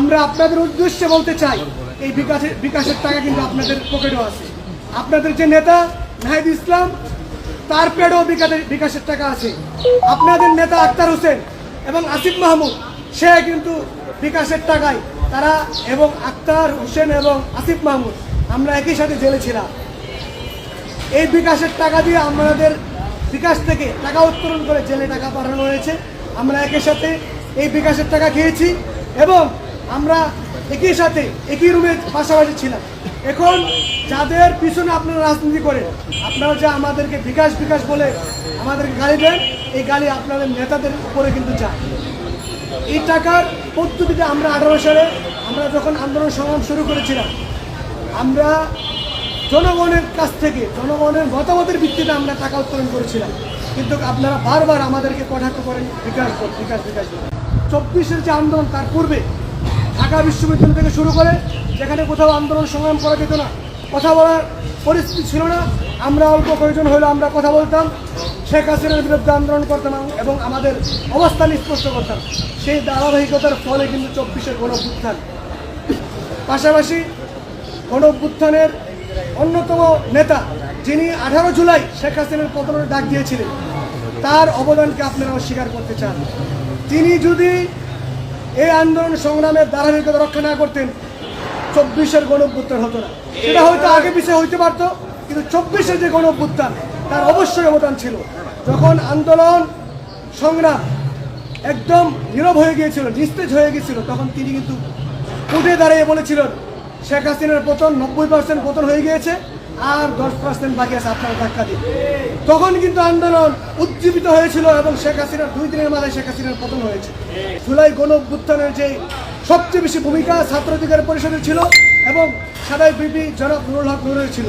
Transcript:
আমরা আপনাদের উদ্দেশ্যে বলতে চাই, এই বিকাশের টাকা কিন্তু আপনাদের পকেটেও আছে। আপনাদের যে নেতা নাহিদ ইসলাম, তার পেটেও বিকাশের টাকা আছে। আপনাদের নেতা আক্তার হোসেন এবং আসিফ মাহমুদ, সে কিন্তু বিকাশের টাকায় তারা, এবং আক্তার হোসেন এবং আসিফ মাহমুদ আমরা একই সাথে জেলে ছিলাম। এই বিকাশের টাকা দিয়ে আমাদের বিকাশ থেকে টাকা উত্তোলন করে জেলে টাকা পাঠানো হয়েছে। আমরা একই সাথে এই বিকাশের টাকা খেয়েছি এবং আমরা একই সাথে একই রুমে পাশাপাশি ছিলাম। এখন যাদের পিছনে আপনারা রাজনীতি করেন, আপনারা যে আমাদেরকে বিকাশ বিকাশ বলে আমাদেরকে গালি দেন, এই গালি আপনাদের নেতাদের উপরে কিন্তু যায়। এই টাকার পদ্ধতিটা আমরা 18 সালে আমরা যখন আন্দোলন সংগ্রাম শুরু করেছিলাম, আমরা জনগণের কাছ থেকে জনগণের মতামতের ভিত্তিতে আমরা টাকা উত্তোলন করেছিলাম, কিন্তু আপনারা বারবার আমাদেরকে কটাক্ষ করেন বিকাশ বিকাশ বিকাশ। 24-এর যে আন্দোলন, তার পূর্বে ঢাকা বিশ্ববিদ্যালয় থেকে শুরু করে যেখানে কোথাও আন্দোলন সংগ্রাম করা যেত না, কথা বলার পরিস্থিতি ছিল না, আমরা অল্প কয়েকজন হলেও আমরা কথা বলতাম, শেখ হাসিনার বিরুদ্ধে আন্দোলন করতাম এবং আমাদের অবস্থান স্পষ্ট করতাম। সেই ধারাবাহিকতার ফলে কিন্তু 24-এর গণঅভ্যুত্থান, পাশাপাশি গণঅভ্যুত্থানের অন্যতম নেতা যিনি 18 জুলাই শেখ হাসিনার পতনের ডাক দিয়েছিলেন, তার অবদানকে আপনারা অস্বীকার করতে চান। তিনি যদি এই আন্দোলন সংগ্রামের ধারাবাহিকতা রক্ষা না করতেন, 24-এর গণঅভ্যুত্থান হতো না। সেটা হয়তো আগে পিছিয়ে হইতে পারতো, কিন্তু 24-এর যে গণঅভ্যুত্থান, তার অবশ্যই অবদান ছিল। যখন আন্দোলন সংগ্রাম একদম নীরব হয়ে গিয়েছিল, নিস্তেজ হয়ে গিয়েছিল, তখন তিনি কিন্তু উঠে দাঁড়িয়ে বলেছিলেন শেখ হাসিনার পতন 90% পতন হয়ে গিয়েছে, আর 10% বাকি আছে, আপনারা ধাক্কা দিন। তখন কিন্তু আন্দোলন উজ্জীবিত হয়েছিল এবং শেখ হাসিনার 2 দিনের মাথায় শেখ হাসিনার পতন হয়েছে। জুলাই গণঅভ্যুত্থানের যে সবচেয়ে বেশি ভূমিকা ছাত্র অধিকার পরিষদের ছিল এবং সাদাই বিপি জনাব নুরুল হক নুরের ছিল।